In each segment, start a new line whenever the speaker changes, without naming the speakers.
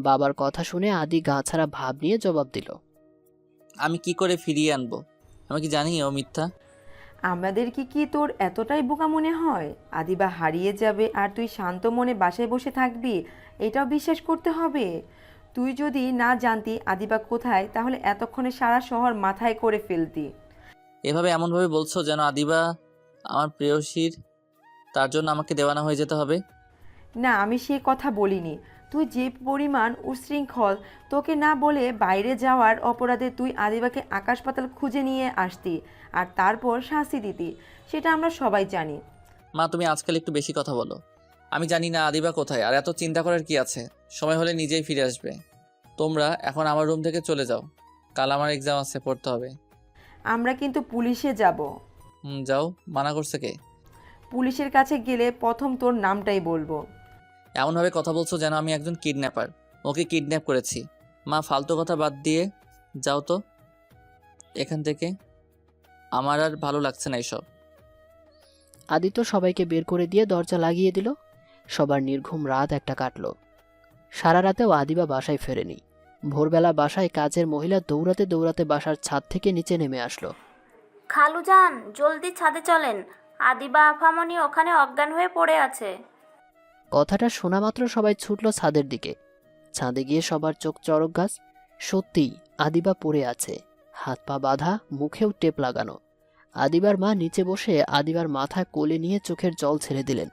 বাবার কথা শুনে আদি গা ছাড়া ভাব নিয়ে জবাব দিল,
আমি কি করে ফিরিয়ে আনবো? আমি কি জানি ও মিথ্যা?
আমাদের কি তোর এতটাই বোকা মনে হয়? আদিবা হারিয়ে যাবে আর তুই শান্ত মনে বাসায় বসে থাকবি, এটাও বিশ্বাস করতে হবে? তুই যদি না জানতি আদিবা কোথায়, তাহলে এতক্ষণে সারা শহর মাথায় করে ফেলতি।
এভাবে এমনভাবে বলছো যেন আদিবা আমার প্রেয়সীর, তার জন্য আমাকে দেওয়ানা হয়ে যেতে হবে।
না, আমি সে কথা বলিনি। তুই যে পরিমাণ উচ্ছৃঙ্খল, তোকে না বলে বাইরে যাওয়ার অপরাধে তুই আদিবাকে আকাশ পাতাল খুঁজে নিয়ে আসতি আর তারপর শাস্তি দিতি, সেটা আমরা সবাই জানি।
মা, তুমি আজকাল একটু বেশি কথা বলো। আমি জানি না আদিবা কোথায়, আর এত চিন্তা করার কি আছে? সময় হলে নিজেই ফিরে আসবে। তোমরা এখন আমার রুম থেকে চলে যাও, কাল আমার এক্সাম আছে, পড়তে হবে।
আমরা কিন্তু পুলিশে যাব।
যাও। মানা করছে কে?
পুলিশের কাছে গেলে প্রথম তোর নামটাই বলবো।
এমনভাবে কথা বলছো যেন আমি একজন কিডন্যাপার, ওকে কিডন্যাপ করেছি। মা, ফালতু কথা বাদ দিয়ে যাও তো এখান থেকে, আমার আর ভালো লাগছে না এসব।
আদিত্য সবাইকে বের করে দিয়ে দরজা লাগিয়ে দিল। সবার নির্ঘুম রাত একটা কাটল। সারা রাতেও আদিবা বাসায় ফেরেনি। ভোরবেলা বাসায় কাজের মহিলা দৌড়াতে দৌড়াতে বাসার ছাদ থেকে নিচে নেমে আসলো।
খালুজান, জলদি ছাদে চলেন, আদিবা আফামনি ওখানে অজ্ঞান হয়ে পড়ে আছে।
কথাটা শোনা মাত্র সবাই ছুটল ছাদের দিকে। ছাদে গিয়ে সবার চোখ চড়ক গাছ। সত্যিই আদিবা পড়ে আছে, হাত পা বাঁধা, মুখেও টেপ লাগানো। আদিবার মা নিচে বসে আদিবার মাথা কোলে নিয়ে চোখের জল ছেড়ে দিলেন।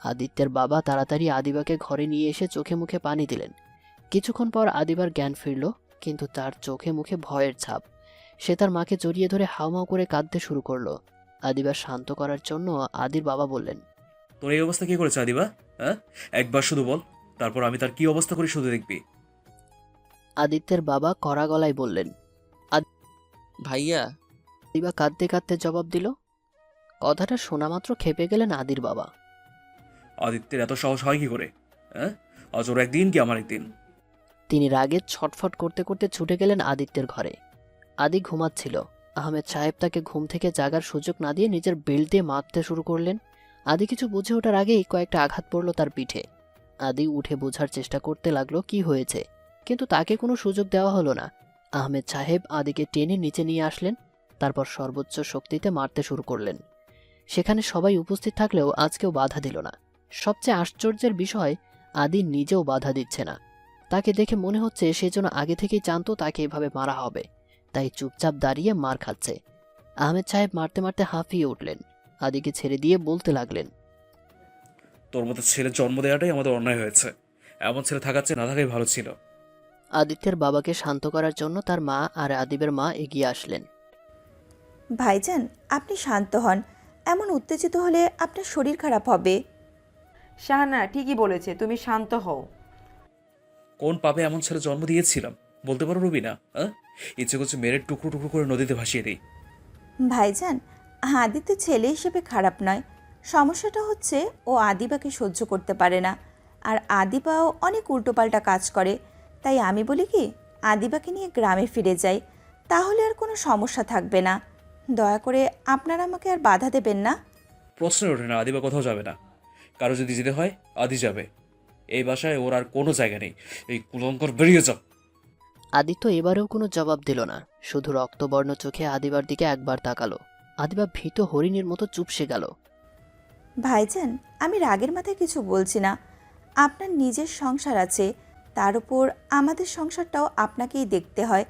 আদিত্যের বাবা তাড়াতাড়ি আদিবাকে ঘরে নিয়ে এসে চোখে মুখে পানি দিলেন। কিছুক্ষণ পর আদিবার জ্ঞান ফিরল, কিন্তু তার চোখে মুখে ভয়ের ছাপ। সে তার মাকে জড়িয়ে ধরে হাউমাউ করে কাঁদতে শুরু করলো। আদিবা শান্ত করার জন্য আদির বাবা বললেন,
তোর এই অবস্থা কি করেছে আদিবা? হ্যাঁ, একবার শুধু বল, তারপর আমি তার কি অবস্থা করি শুধু দেখবি।
আদিত্যের বাবা কড়া গলায় বললেন।
ভাইয়া।
আদিবা কাঁদতে কাঁদতে জবাব দিল। কথাটা শোনা মাত্র খেপে গেলেন আদির বাবা।
আদিত্যের এত সাহস হয় কি করে? হ্যাঁ, আজ ওর একদিন কি আমার একদিন।
তিনি রাগে ছটফট করতে করতে ছুটে গেলেন আদিত্যের ঘরে। আদি ঘুমাচ্ছিল। আহমেদ সাহেব তাকে ঘুম থেকে জাগার সুযোগ না দিয়ে নিজের বেল্ট দিয়ে মারতে শুরু করলেন। আদি কিছু বুঝে ওঠার আগেই কয়েকটা আঘাত পড়ল তার পিঠে। আদি উঠে বোঝার চেষ্টা করতে লাগলো কি হয়েছে, কিন্তু তাকে কোনো সুযোগ দেওয়া হলো না। আহমেদ সাহেব আদিকে টেনে নিচে নিয়ে আসলেন, তারপর সর্বোচ্চ শক্তিতে মারতে শুরু করলেন। সেখানে সবাই উপস্থিত থাকলেও আজ কেউ বাধা দিল না। সবচেয়ে আশ্চর্যের বিষয়, আদি নিজেও বাধা দিচ্ছে না। তাকে দেখে মনে হচ্ছে সে যেন আগে থেকেই জানতো তাকে এভাবে মারা হবে, তাই চুপচাপ দাঁড়িয়ে মার খাচ্ছে। আহমেদ সাহেব মারতে মারতে হাঁফিয়ে উঠলেন। আদিকে ছেড়ে দিয়ে বলতে লাগলেন,
তোর মতো ছেলে জন্ম দেওয়াটাই আমাদের অন্যায় হয়েছে। এমন ছেলে থাকার চেয়ে না থাকাই ভালো ছিল।
আদিত্যের বাবাকে শান্ত করার জন্য তার মা আর আদিবের মা এগিয়ে আসলেন।
ভাইজান, আপনি শান্ত হন। এমন উত্তেজিত হলে আপনার শরীর খারাপ হবে।
শাহানা ঠিকই বলেছে, তুমি শান্ত হও।
কোন পাপে এমন ছেলে জন্ম দিয়েছিলাম বলতে পারো রুবিনা? হ্যাঁ, ইচ্ছে করছে মেরে টুকরো টুকরো করে নদীতে ভাসিয়ে দিই।
ভাইজান, আদিত্য ছেলে হিসেবে খারাপ নয়। সমস্যাটা হচ্ছে ও আদিবাকে সহ্য করতে পারে না, আর আদিবাও অনেক উল্টোপাল্টা কাজ করে। তাই আমি বলি কি, আদিবাকে নিয়ে গ্রামে ফিরে যাই, তাহলে আর কোনো সমস্যা থাকবে না। দয়া করে আপনারা আমাকে আর বাধা দেবেন না।
প্রশ্ন ওঠে না, আদিবা কোথাও যাবে না। কারো যদি যেতে হয় আদি যাবে। এই বাসায় ওর আর কোনো জায়গা নেই। এই কুলঙ্কর বেরিয়ে যাও।
আদিত্য এবারেও কোনো জবাব দিল না, শুধু রক্তবর্ণ চোখে আদিবার দিকে একবার তাকালো। আদিবা ভীত হরিণীর মতো চুপসে গেল।
ভাইজান, আমি রাগের মাথায় কিছু বলছি না। আপনার নিজের সংসার আছে, তার উপর আমাদের সংসারটাও আপনাকেই দেখতে হয়।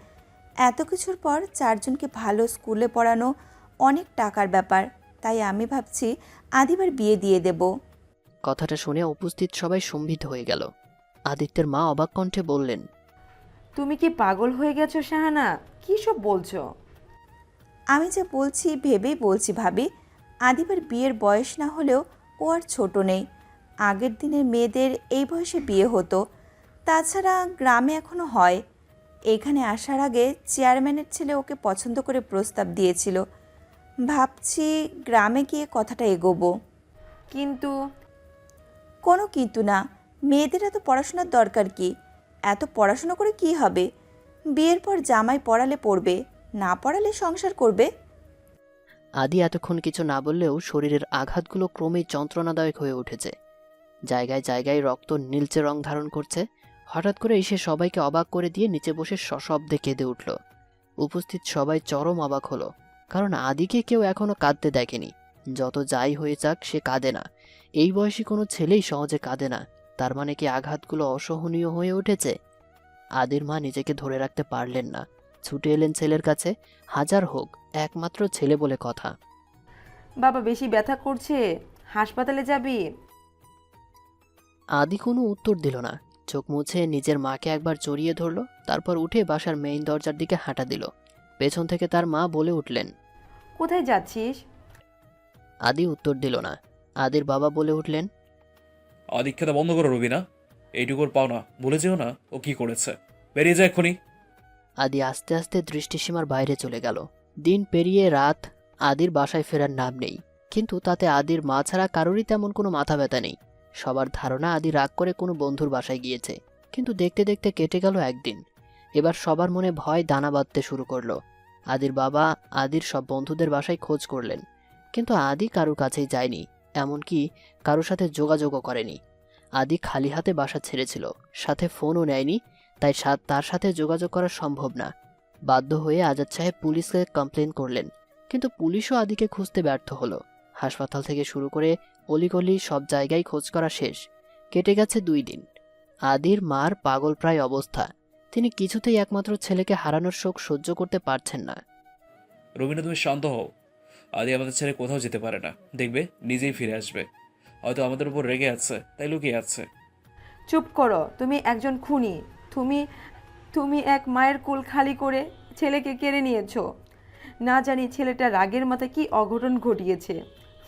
এত কিছুর পর চারজনকে ভালো স্কুলে পড়ানো অনেক টাকার ব্যাপার। তাই আমি ভাবছি আদিবার বিয়ে দিয়ে দেব।
কথাটা শুনে উপস্থিত সবাই সম্ভিত হয়ে গেল। আদিত্যের মা অবাক কণ্ঠে বললেন,
তুমি কি পাগল হয়ে গেছো শাহানা? কী সব বলছো?
আমি যা বলছি ভেবেই বলছি ভাবি। আদিবার বিয়ের বয়স না হলেও ও আর ছোট নেই। আগের দিনের মেয়েদের এই বয়সে বিয়ে হতো। তাছাড়া গ্রামে এখনও হয়। এখানে আসার আগে চেয়ারম্যানের ছেলে ওকে পছন্দ করে প্রস্তাব দিয়েছিল। ভাবছি গ্রামে গিয়ে কথাটা এগোবো।
কিন্তু
কোনো কিন্তু না। মেয়েদের এত পড়াশোনার দরকার কি? এত পড়াশোনা করে কি হবে? বিয়ের পর জামাই পড়ালে পড়বে, না পড়ালে সংসার করবে।
আদি এতক্ষণ কিছু না বললেও শরীরের আঘাতগুলো ক্রমেই যন্ত্রণাদায়ক হয়ে উঠেছে। জায়গায় জায়গায় রক্ত নীলচে রং ধারণ করছে। হঠাৎ করে এসে সবাইকে অবাক করে দিয়ে নিচে বসে সশব্দে কেঁদে উঠল। উপস্থিত সবাই চরম অবাক হলো, কারণ আদিকে কেউ এখনো কাঁদতে দেখেনি। যত যাই হয়ে যাক, সে কাঁদে না। এই বয়সী কোনো ছেলেই সহজে কাঁদে না। তার মানে কি আঘাতগুলো অসহনীয় হয়ে উঠেছে? আদির মা নিজেকে ধরে রাখতে পারলেন না, ছুটে এলেন ছেলের কাছে। হাজার হোক, একমাত্র ছেলে বলে কথা।
বাবা বেশি ব্যথা করছে, হাসপাতালে যাবি?
আদি কোনো উত্তর দিল না। চোখ মুছে নিজের মাকে একবার জড়িয়ে ধরল, তারপর উঠে বাসার মেইন দরজার দিকে হাঁটা দিল। পেছন থেকে তার মা বলে উঠলেন,
কোথায় যাচ্ছিস?
আদি উত্তর দিল না। আদির বাবা বলে উঠলেন,
আদিক্ষেতা বন্ধ করো রবিনা, এইটুকুর পাও না, ভুলে যেও না ও কি করেছে। বেরিয়ে যায় এক্ষুনি।
আদি আস্তে আস্তে দৃষ্টিসীমার বাইরে চলে গেল। দিন পেরিয়ে রাত, আদির বাসায় ফেরার নাম নেই। কিন্তু তাতে আদির মা ছাড়া কারোরই তেমন কোনো মাথা ব্যথা নেই। সবার ধারণা আদি রাগ করে কোনো বন্ধুর বাসায় গিয়েছে। কিন্তু দেখতে দেখতে কেটে গেল একদিন। এবার সবার মনে ভয় দানা বাঁধতে শুরু করলো। আদির বাবা আদির সব বন্ধুদের বাসায় খোঁজ করলেন, কিন্তু আদি কারোর কাছেই যায়নি, এমনকি কারোর সাথে যোগাযোগও করেনি। আদি খালি হাতে বাসা ছেড়েছিল, সাথে ফোনও নেয়নি। তাই তার সাথে যোগাযোগ করা সম্ভব না। বাধ্য হয়ে আজাদ সাহেব পুলিশকে কমপ্লেন করলেন, কিন্তু পুলিশও আদিকে খুঁজতে ব্যর্থ হলো। হাসপাতাল থেকে শুরু করে অলিগলি সব জায়গায় খোঁজ করা শেষ। কেটে গেছে 2 দিন। আদির মার পাগল প্রায় অবস্থা। তিনি কিছুতেই একমাত্র ছেলেকে হারানোর শোক সহ্য করতে পারছেন না।
রবিনা, তুমি শান্ত হও। আদি আমাদের ছেড়ে কোথাও যেতে পারে না, দেখবে নিজেই ফিরে আসবে। হয়তো আমাদের উপর রেগে আছে, তাই লুকিয়ে আছে।
চুপ করো, তুমি একজন খুনি। তুমি তুমি এক মায়ের কোল খালি করে ছেলেকে কেড়ে নিয়েছো। না জানি ছেলেটা রাগের মাথায় কি অঘটন ঘটিয়েছে।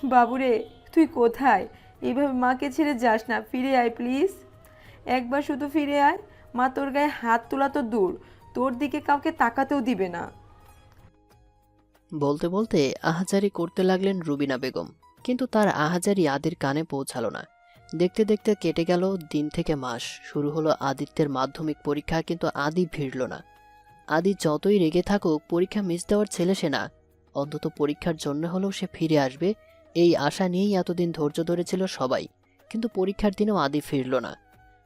বাবুরে, তুই কোথায়? এইভাবে মাকে ছেড়ে যাস না, ফিরে আয় প্লিজ। একবার শুধু ফিরে আয়। মা তোর গায়ে হাত তোলা তো দূর, তোর দিকে কাউকে তাকাতেও দিবে না।
বলতে বলতে আহাজারি করতে লাগলেন রুবিনা বেগম, কিন্তু তার আহাজারি আদির কানে পৌঁছালো না। দেখতে দেখতে কেটে গেল দিন থেকে মাস। শুরু হলো আদিত্যের মাধ্যমিক পরীক্ষা, কিন্তু আদি ভিড়ল না। আদি যতই রেগে থাকুক, পরীক্ষা মিস দেওয়ার ছেলে সে না। অন্তত পরীক্ষার জন্য হলেও সে ফিরে আসবে, এই আশা নিয়েই এতদিন ধৈর্য ধরেছিল সবাই। কিন্তু পরীক্ষার দিনেও আদি ফিরল না।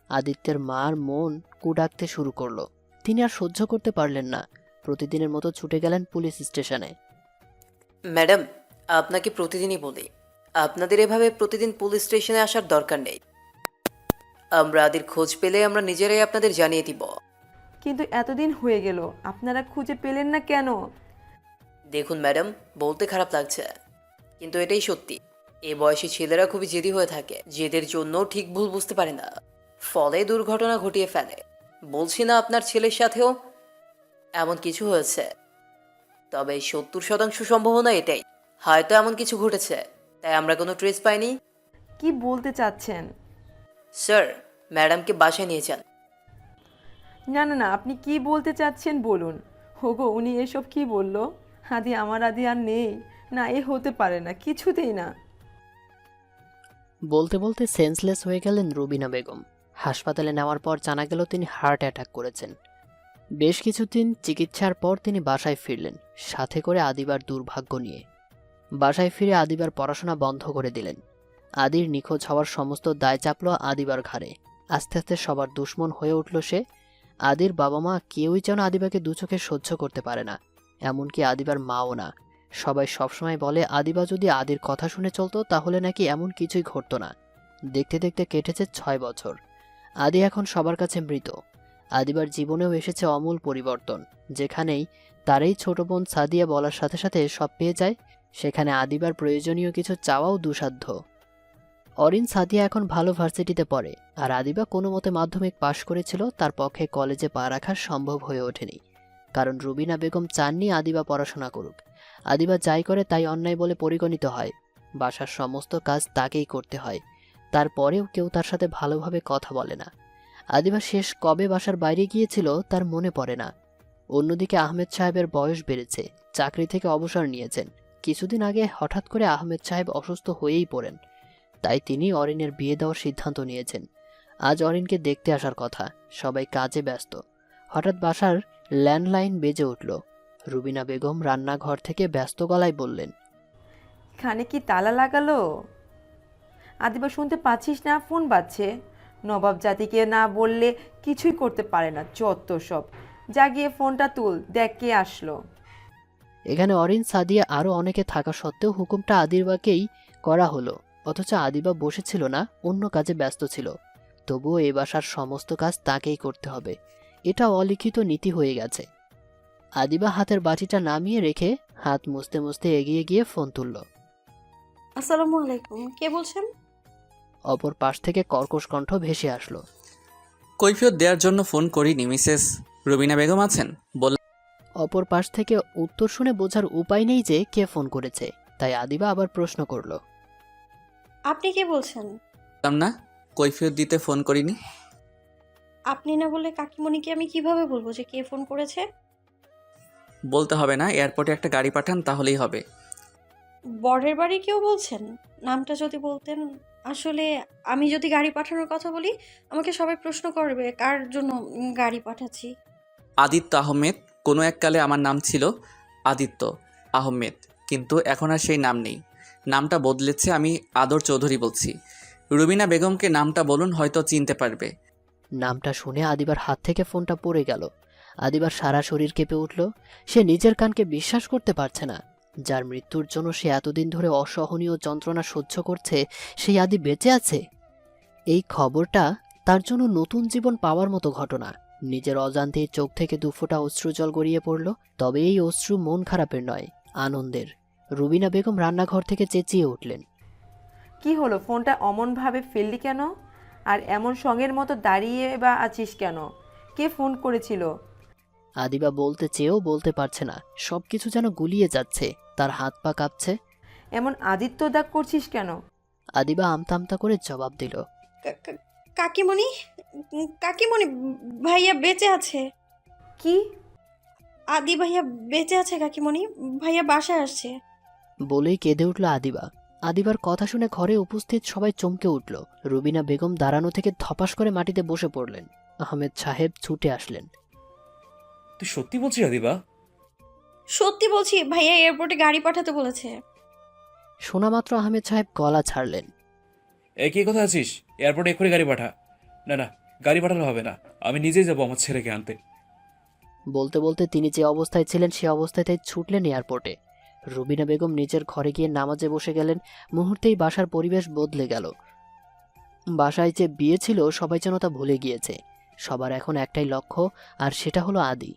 আদিত্যের মার মন কুডাকতে শুরু করলো। তিনি আর সহ্য করতে পারলেন না। প্রতিদিনের মতো ছুটে গেলেন পুলিশ স্টেশনে।
ম্যাডাম, আপনাকে প্রতিদিনই বলি, আপনাদের এভাবে প্রতিদিন পুলিশ স্টেশনে আসার দরকার নেই। আমরা আদির খোঁজ পেলে আমরা নিজেরাই আপনাদের জানিয়ে দিব।
কিন্তু এতদিন হয়ে গেল, আপনারা খুঁজে পেলেন না কেন?
দেখুন ম্যাডাম, বলতে খারাপ লাগছে, কিন্তু এটাই সত্যি। এ বয়সী ছেলেরা খুবই জেদি হয়ে থাকে, জেদের জন্য ঠিক ভুল বুঝতে পারে না, ফলে দুর্ঘটনা ঘটিয়ে ফেলে। বলছি না আপনার ছেলের সাথেও এমন কিছু হয়েছে, তবে 70% সম্ভাবনা এটাই, হয়তো এমন কিছু ঘটেছে, তাই আমরা কোনো ট্রেস পাইনি।
কি বলতে চাচ্ছেন?
স্যার, ম্যাডামকে বাসায় নিয়ে যান।
না না না, আপনি কি বলতে চাচ্ছেন বলুন। হোগো, উনি এসব কি বললো? আদি আমার আদি আর নেই। না, এ হতে পারে না, কিছুতেই না।
বলতে বলতে সেন্সলেস হয়ে গেলেন রুবিনা বেগম। হাসপাতালে নেওয়ার পর জানা গেল তিনি হার্ট অ্যাটাক করেছেন। বেশ কিছুদিন চিকিৎসার পর তিনি বাসায় ফিরলেন, সাথে করে আদিবার দুর্ভাগ্য নিয়ে। বাসায় ফিরে আদিবার পড়াশোনা বন্ধ করে দিলেন। আদির নিখোঁজ হওয়ার সমস্ত দায় চাপল আদিবার ঘাড়ে। আস্তে আস্তে সবার দুশ্মন হয়ে উঠল সে। আদির বাবা মা কেউই যেন আদিবাকে দু চোখে সহ্য করতে পারে না, এমনকি আদিবার মাও না। সবাই সবসময় বলে আদিবা যদি আদির কথা শুনে চলতো তাহলে নাকি এমন কিছুই ঘটতো না। দেখতে দেখতে কেটেছে 6 বছর। আদি এখন সবার কাছে মৃত। আদিবার জীবনেও এসেছে অমূল পরিবর্তন। যেখানেই তার এই ছোট বোন সাদিয়া বলার সাথে সাথে সব পেয়ে যায়, সেখানে আদিবার প্রয়োজনীয় কিছু চাওয়াও দুঃসাধ্য। অরিন সাদিয়া এখন ভালো ভার্সিটিতে পড়ে, আর আদিবা কোনো মতে মাধ্যমিক পাশ করেছিল। তার পক্ষে কলেজে পা রাখা সম্ভব হয়ে ওঠেনি, কারণ রুবিনা বেগম চাননি আদিবা পড়াশোনা করুক। আদিবা যাই করে তাই অন্যায় বলে পরিগণিত হয়। বাসার সমস্ত কাজ তাকেই করতে হয়, তারপরেও কেউ তার সাথে ভালোভাবে কথা বলে না। আদিবা শেষ কবে বাসার বাইরে গিয়েছিল তার মনে পড়ে না। অন্যদিকে আহমেদ সাহেবের বয়স বেড়েছে, চাকরি থেকে অবসর নিয়েছেন। কিছুদিন আগে হঠাৎ করে আহমেদ সাহেব অসুস্থ হয়েই পড়েন, তাই তিনি অরিনের বিয়ে দেওয়ার সিদ্ধান্ত নিয়েছেন। আজ অরিনকে দেখতে আসার কথা, সবাই কাজে ব্যস্ত। হঠাৎ বাসার ল্যান্ডলাইন বেজে উঠল। রুবিনা বেগম রান্নাঘর থেকে ব্যস্ত গলায় বললেন,
খানে কি তালা লাগালো? আদিবা, শুনতে পাচ্ছিস না? ফোন বাজছে। নবাব জাতিকে না বললে কিছুই করতে পারে না, যত সব। যা গিয়ে ফোনটা তুল, দেখ কে আসলো।
এখানে অরিন, সাদিয়া আরও অনেকে থাকা সত্ত্বেও হুকুমটা আদিবাকেই করা হলো। অথচ আদিবা বসেছিল না, অন্য কাজে ব্যস্ত ছিল। তবুও এ বাসার সমস্ত কাজ তাকেই করতে হবে, এটা অলিখিত নীতি হয়ে গেছে। আদিবা হাতের বাটিটা নামিয়ে রেখে হাত মুছতে মুছতে এগিয়ে গিয়ে ফোন তুলল।
আসসালামু আলাইকুম, কে বলছেন?
অপর পাশ থেকে কর্কশ কণ্ঠ ভেসে আসলো।
কৈফিয়ত দেওয়ার জন্য ফোন করিনি, মিসেস রুবিনা বেগম আছেন?
অপর পাশ থেকে উত্তর শুনে বোঝার উপায় নেই যে কে ফোন করেছে, তাই আদিবা আবার প্রশ্ন করল।
আপনি কে বলছেন?
বললাম না কৈফিয়ত দিতে ফোন করিনি।
আপনি না বললে কাকিমণিকে আমি কিভাবে বলবো যে কে ফোন করেছে?
বলতে হবে না, এয়ারপোর্টে একটা গাড়ি পাঠান তাহলেই হবে।
বরের বাড়ি কেউ বলছেন? নামটা যদি বলতেন। আসলে আমি যদি গাড়ি পাঠানোর কথা বলি, আমাকে সবাই প্রশ্ন করবে কার জন্য গাড়ি পাঠাচ্ছি।
আদিত্য আহমেদ। কোনো এককালে আমার নাম ছিল আদিত্য আহমেদ, কিন্তু এখন আর সেই নাম নেই, নামটা বদলেছে। আমি আদর চৌধুরী বলছি। রুবিনা বেগমকে নামটা বলুন, হয়তো চিনতে পারবে।
নামটা শুনে আদিবার হাত থেকে ফোনটা পড়ে গেল। আদিবার সারা শরীর কেঁপে উঠল। সে নিজের কানকে বিশ্বাস করতে পারছে না। যার মৃত্যুর জন্য সে এতদিন ধরে অসহনীয় যন্ত্রণা সহ্য করছে, সেই আদি বেঁচে আছে। এই খবরটা তার জন্য নতুন জীবন পাওয়ার মতো ঘটনা। নিজের অজান্তেই চোখ থেকে দুফোঁটা অশ্রুজল গড়িয়ে পড়ল। তবে এই অশ্রু মন খারাপের নয়, আনন্দের। রুবিনা বেগম রান্নাঘর থেকে চেঁচিয়ে উঠলেন।
কি হলো, ফোনটা অমনভাবে ফেললি কেন? আর এমন সঙ্গের মতো দাঁড়িয়ে বা আছিস কেন? কে ফোন করেছিল?
আদিবা বলতে চেয়েও বলতে পারছে না, সবকিছু যেন গুলিয়ে যাচ্ছে, তার হাত পা কাঁপছে।
এমন আদিত্য দাগ করছিস কেন?
আদিবা আমতা আমতা করে জবাব দিল।
কাকিমণি, কাকিমণি, ভাইয়া বেঁচে আছে।
কি?
আদি ভাইয়া বেঁচে আছে কাকিমণি, ভাইয়া বাসায় আসছে।
বলেই কেঁদে উঠল আদিবা। আদিবার কথা শুনে ঘরে উপস্থিত সবাই চমকে উঠল। রুবিনা বেগম দাঁড়ানো থেকে ধপাস করে মাটিতে বসে পড়লেন। আহমেদ সাহেব ছুটে আসলেন।
তুই সত্যি বলছিস আদিবা?
সত্যি বলছি, ভাইয়া এয়ারপোর্টে গাড়ি পাঠাতে বলেছে।
শোনামাত্র আহমেদ সাহেব গলা ছাড়লেন।
কে কোথায় আছিস? এয়ারপোর্টে এক্ষুনি গাড়ি পাঠা। না না, গাড়ি পাঠালে হবে না, আমি নিজেই যাবো আমার ছেলেকে আনতে।
বলতে বলতে তিনি যে অবস্থায় ছিলেন সে অবস্থাতেই ছুটলেন এয়ারপোর্টে। রুবিনা বেগম নিজের ঘরে গিয়ে নামাজে বসে গেলেন। মুহূর্তেই বাসার পরিবেশ বদলে গেল। বাসায় যে বিয়ে ছিল সবাই যেন তা ভুলে গিয়েছে। সবার এখন একটাই লক্ষ্য, আর সেটা হলো আদি।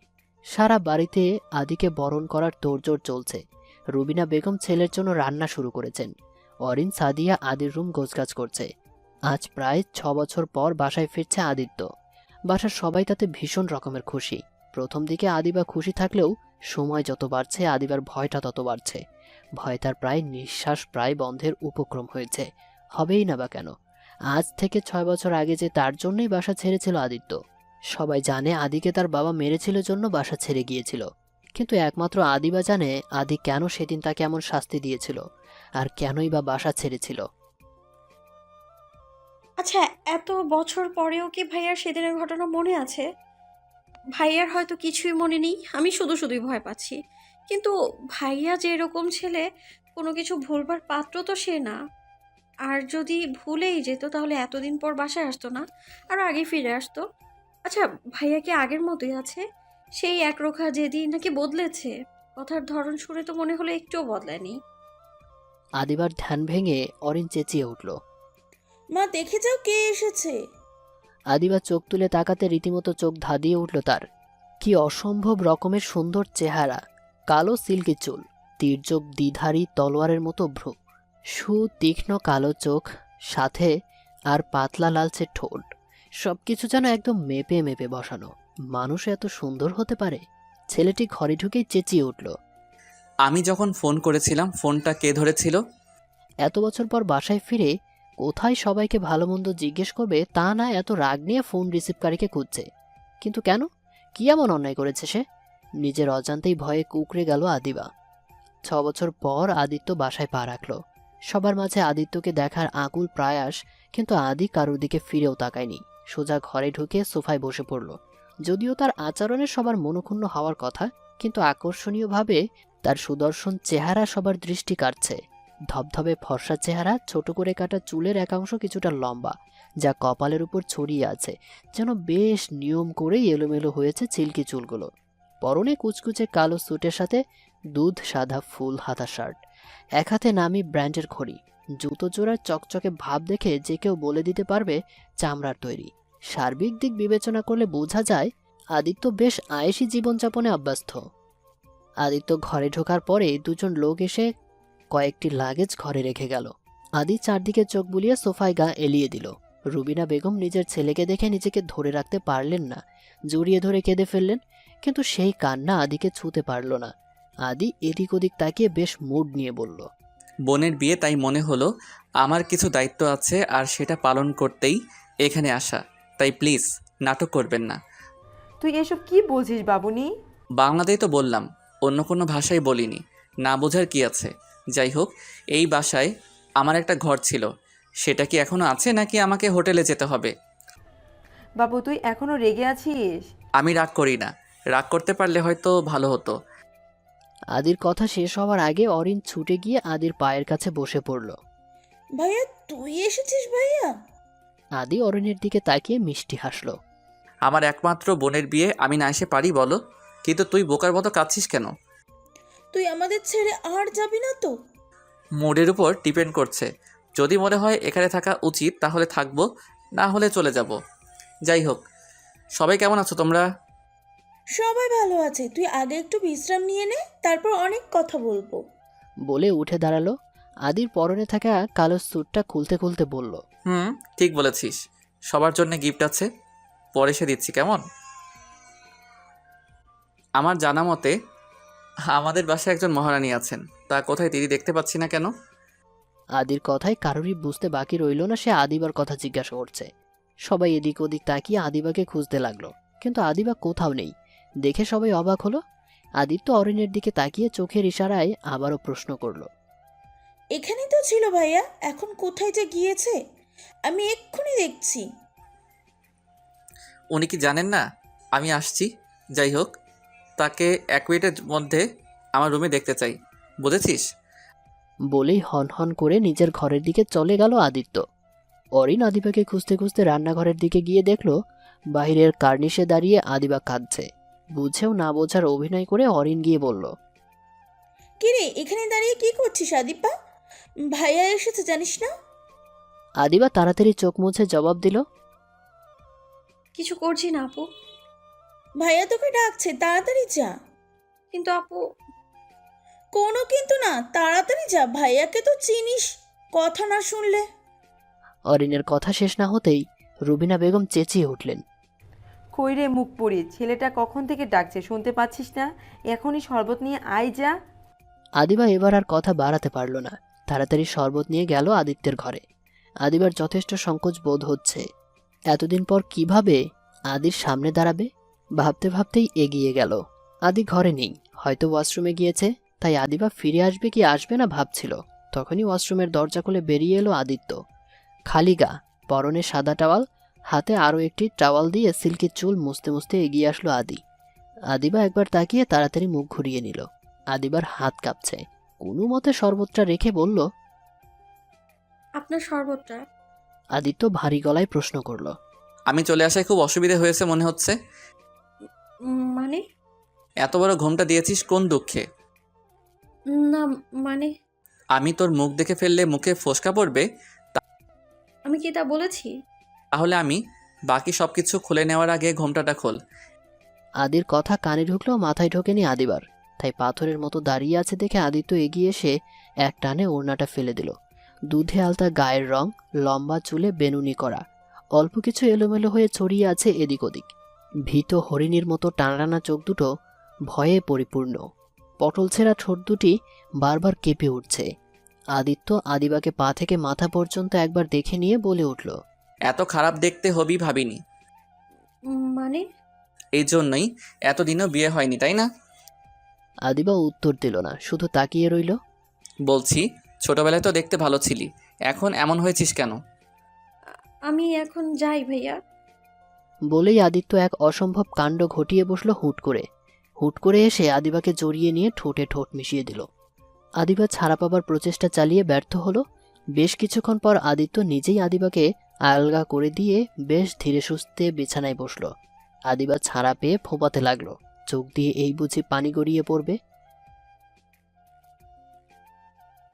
সারা বাড়িতে আদিকে বরণ করার তোড়জোড় চলছে। রুবিনা বেগম ছেলের জন্য রান্না শুরু করেছেন। অরিন, সাদিয়া আদির রুম গোছগাছ করছে। আজ প্রায় 6 বছর পর বাসায় ফিরছে আদিত্য। বাসার সবাই তাতে ভীষণ রকমের খুশি। প্রথম দিকে আদিবা খুশি থাকলেও সময় যত বাড়ছে আদিবার ভয়টা তত বাড়ছে। ভয় তার প্রায় নিঃশ্বাস প্রায় বন্ধের উপক্রম হয়েছে। হবেই না বা কেন? আজ থেকে 6 বছর আগে যে তার জন্যই বাসা ছেড়েছিল আদিত্য। সবাই জানে আদিকে তার বাবা মেরেছিল জন্য বাসা ছেড়ে গিয়েছিল, কিন্তু একমাত্র আদিবা জানে আদি কেন সেদিন তাকে এমন শাস্তি দিয়েছিল, আর কেনই বা বাসা ছেড়েছিল।
আচ্ছা, এত বছর পরেও কি ভাইয়ার সেদিনের ঘটনা মনে আছে? ভাইয়ার হয়তো কিছুই মনে নেই, আমি শুধু শুধুই ভয় পাচ্ছি। কিন্তু ভাইয়া যে এরকম ছেলে, কোনো কিছু ভুলবার পাত্র তো সে না। আর যদি ভুলেই যেত তাহলে এতদিন পর বাসায় আসতো না, আর আগে ফিরে আসতো। আচ্ছা, ভাইয়া কি আগের মতোই আছে? সেই একরোখা জেদি, নাকি বদলেছে? কথার ধরন শুনে তো মনে হলো একটুও বদলায়নি।
আদিবার ধ্যান ভেঙে অরিন চেঁচিয়ে উঠল।
মা, দেখে যাও কে এসেছে।
আদিবা চোখ তুলে তাকাতে রীতিমতো চোখ ধাঁধিয়ে উঠল তার। কি অসম্ভব রকমের সুন্দর চেহারা, কালো সিল্কি চুল, তীর্যক দ্বিধারী তলোয়ারের মতো ভ্রু, সুতীক্ষ্ণ কালো চোখ, সাথে আর পাতলা লালচে ঠোঁট। সবকিছু যেন একদম মেপে মেপে বসানো। মানুষ এত সুন্দর হতে পারে? ছেলেটি ঘরে ঢুকেই চেঁচিয়ে উঠল।
আমি যখন ফোন করেছিলাম ফোনটা কে ধরেছিল?
এত বছর পর বাসায় ফিরে কোথায় সবাইকে ভালো মন্দ জিজ্ঞেস করবে তা না, এত রাগ নিয়ে ফোন রিসিভকারীকে খুঁজছে। কিন্তু কেন? কি এমন অন্যায় করেছে সে? নিজের অজান্তেই ভয়ে কুঁকড়ে গেল আদিবা। 6 বছর পর আদিত্য বাসায় পা রাখল। সবার মাঝে আদিত্যকে দেখার আকুল প্রয়াস, কিন্তু আদি কারোর দিকে ফিরেও তাকায়নি। সোজা ঘরে ঢুকে সোফায় বসে পড়ল। যদিও তার আচরণে সবার মনক্ষুণ্ণ হওয়ার কথা, কিন্তু আকর্ষণীয়ভাবে তার সুদর্শন চেহারা সবার দৃষ্টি কাড়ছে। ধবধবে ফর্সা চেহারা, ছোট করে কাটা চুলের একাংশ কিছুটা লম্বা, যা কপালের উপর ছড়িয়ে আছে, যেন বেশ নিয়ম করেই এলোমেলো হয়েছে চিল্কি চুলগুলো। পরনে কুচকুচে কালো স্যুটের সাথে দুধ সাদা ফুল হাতা শার্ট, এক হাতে নামি ব্র্যান্ডের ঘড়ি, জুতো জোড়ার চকচকে ভাব দেখে যে কেউ বলে দিতে পারবে চামড়ার তৈরি। সার্বিক দিক বিবেচনা করলে বোঝা যায় আদিত্য বেশ আয়েশি জীবনযাপনে অভ্যস্ত। আদিত্য ঘরে ঢোকার পরে দুজন লোক এসে কয়েকটি লাগেজ ঘরে রেখে গেল। আদি চারদিকে চোখ বুলিয়ে সোফায় গা এলিয়ে দিল। রুবিনা বেগম নিজের ছেলেকে দেখে নিজেকে ধরে রাখতে পারলেন না, জড়িয়ে ধরে কেঁদে ফেললেন। কিন্তু সেই কান্না আদিকে ছুঁতে পারল না। আদি এদিক ওদিক তাকিয়ে বেশ মুড নিয়ে বলল,
বোনের বিয়ে, তাই মনে হলো আমার কিছু দায়িত্ব আছে আর সেটা পালন করতেই এখানে আসা। তাই প্লিজ নাটক করবেন না।
তুই এসব কি বলছিস বাবুনি?
বাংলাতেই তো বললাম, অন্য কোনো ভাষায় বলিনি, না বোঝার কি আছে। যাই হোক, এই বাসায় আমার একটা ঘর ছিল, সেটা কি এখনো আছে নাকি আমাকে হোটেলে যেতে হবে?
বাবু তুই এখনো রেগে আছিস?
আমি রাগ করি না, রাগ করতে পারলে হয়তো ভালো হতো।
আদির কথা শেষ হওয়ার আগে অরিন ছুটে গিয়ে আদির পায়ের কাছে বসে পড়ল।
ভাইয়া তুই এসেছিস ভাইয়া?
আদি অরিনের দিকে তাকিয়ে মিষ্টি হাসল।
আমার একমাত্র বোনের বিয়ে, আমি না এসে পারি বলো? কিন্তু তুই বোকার মতো কাঁদছিস কেন?
তুই আমাদের ছেড়ে আর যাবি না তো?
মুডের উপর ডিপেন্ড করছে। যদি মনে হয় এখানে থাকা উচিত তাহলে থাকবো, না হলে চলে যাব। যাই হোক, সবাই কেমন আছো তোমরা?
সবাই ভালো আছে, তুই আগে একটু বিশ্রাম নিয়ে নে, তারপর অনেক কথা বলবো।
বলে উঠে দাঁড়ালো। আদির পরনে থাকা কালো স্যুটটা খুলতে খুলতে বলল,
ঠিক বলেছিস, সবার জন্য গিফট আছে, পরে সে দিচ্ছি কেমন? আমার জানা মতে আমাদের বাসায় একজন মহারানী আছেন, তা কোথায় তিনি দেখতে পাচ্ছি না কেন?
আদির কথায় কারোরই বুঝতে বাকি রইল না সে আদিবার কথা জিজ্ঞাসা করছে। সবাই এদিক ওদিক তাকিয়ে আদিবাকে খুঁজতে লাগলো, কিন্তু আদিবা কোথাও নেই। দেখে সবাই অবাক হলো। আদিত্য অরিনের দিকে তাকিয়ে চোখের ইশারায় আবারও প্রশ্ন করলো,
এখানেই তো ছিল ভাইয়া, এখন কোথায় যে গিয়েছে? আমি এক্ষুনি দেখছি।
উনি কি জানেন না আমি আসছি? যাই হোক, তাকে 1 মিনিটের মধ্যে আমার রুমে দেখতে চাই, বুঝেছিস?
বলেই হন হন করে নিজের ঘরের দিকে চলে গেল আদিত্য। অরিন আদিবাকে খুঁজতে খুঁজতে রান্নাঘরের দিকে গিয়ে দেখলো বাইরের কার্নিশে দাঁড়িয়ে আদিবা কাঁদছে। বুঝেও না বোঝার অভিনয় করে অরিন গিয়ে বলল,
কিরে এখানে দাঁড়িয়ে কি করছিস আদিপা? ভাইয়া এসেছে জানিস না?
আদিবা তাড়াতাড়ি চোখ মুছে জবাব দিল,
কিছু করছি না আপু।
ভাইয়া তোকে ডাকছে, তাড়াতাড়ি যা।
কিন্তু আপু,
কোনো কিন্তু না, তাড়াতাড়ি যা, ভাইয়াকে তো চিনিস, কথা না শুনলে।
অরিনের কথা শেষ না হতেই রুবিনা বেগম চেঁচিয়ে উঠলেন,
কই রে মুখ পড়ি, ছেলেটা কখন থেকে ডাকছে শুনতে পাচ্ছিস না? এখনই শরবত নিয়ে আয় যা।
আদিবা এবার আর কথা বাড়াতে পারল না, তাড়াতাড়ি শরবত নিয়ে গেল আদিত্যের ঘরে। আদিবার যথেষ্ট সংকোচ বোধ হচ্ছে। এতদিন পর কিভাবে আদির সামনে দাঁড়াবে ভাবতে ভাবতেই এগিয়ে গেল। আদি ঘরে নেই, হয়তো ওয়াশরুমে গিয়েছে, তাই আদিবা ফিরে আসবে কি আসবে না ভাবছিল। তখনই ওয়াশরুমের দরজা খুলে বেরিয়ে এলো আদিত্য। খালি গা, পরনে সাদা টাওয়াল, হাতে আরও একটি টাওয়াল দিয়ে সিল্কি চুল মুছতে মুছতে এগিয়ে আসলো আদি। আদিবা একবার তাকিয়ে তাড়াতাড়ি মুখ ঘুরিয়ে নিল। আদিবার হাত কাঁপছে। কোনো মতে শরবতটা রেখে বলল,
আপনার শরবতটা।
আদিত্য ভারী গলায় প্রশ্ন করল,
আমি চলে আসায় খুব অসুবিধা হয়েছে মনে হচ্ছে।
মানে?
এত বড় ঘুমটা দিয়েছিস কোন দুঃখে?
না মানে,
আমি তোর মুখ দেখে ফেললে মুখে ফোসকা পড়বে,
আমি কি তা বলেছি?
তাহলে আমি বাকি সব কিছু খুলে নেওয়ার আগে ঘোমটাটা খোল।
আদির কথা কানে ঢুকলেও মাথায় ঢোকেনি আদিবার, তাই পাথরের মতো দাঁড়িয়ে আছে দেখে আদিত্য এগিয়ে এসে এক টানে ওড়নাটা ফেলে দিল। দুধে আলতা গায়ের রং, লম্বা চুলে বেনুনি করা, অল্প কিছু এলোমেলো হয়ে ছড়িয়ে আছে এদিক ওদিক। ভীত হরিণীর মতো টানাটানা চোখ দুটো ভয়ে পরিপূর্ণ, পটল ছেঁড়া ঠোঁট দুটি বারবার কেঁপে উঠছে। আদিত্য আদিবাকে পা থেকে মাথা পর্যন্ত একবার দেখে নিয়ে বলে উঠল,
এত খারাপ দেখতে হবি ভাবিনি।
মানে?
এই জন্যই এতদিনও বিয়ে হয়নি, তাই না?
আদিবা উত্তর দিল না, শুধু তাকিয়ে রইল।
বলছি, ছোটবেলায় তো দেখতে ভালো ছিলি, এখন এমন হয়েছিস কেন?
আমি এখন যাই ভাইয়া।
বলেই আদিত্য এক অসম্ভব কাণ্ড ঘটিয়ে বসল হুট করে এসে আদিবাকে জড়িয়ে নিয়ে ঠোঁটে ঠোঁট মিশিয়ে দিল। আদিবা ছাড়া পাবার প্রচেষ্টা চালিয়ে ব্যর্থ হলো। বেশ কিছুক্ষণ পর আদিত্য নিজেই আদিবাকে আলগা করে দিয়ে বেশ ধীরে সুস্থে বিছানায় বসলো। আদিবা ছাড়া পেয়ে ফোঁপাতে লাগলো, চোখ দিয়ে এই বুঝি পানি গড়িয়ে পড়বে।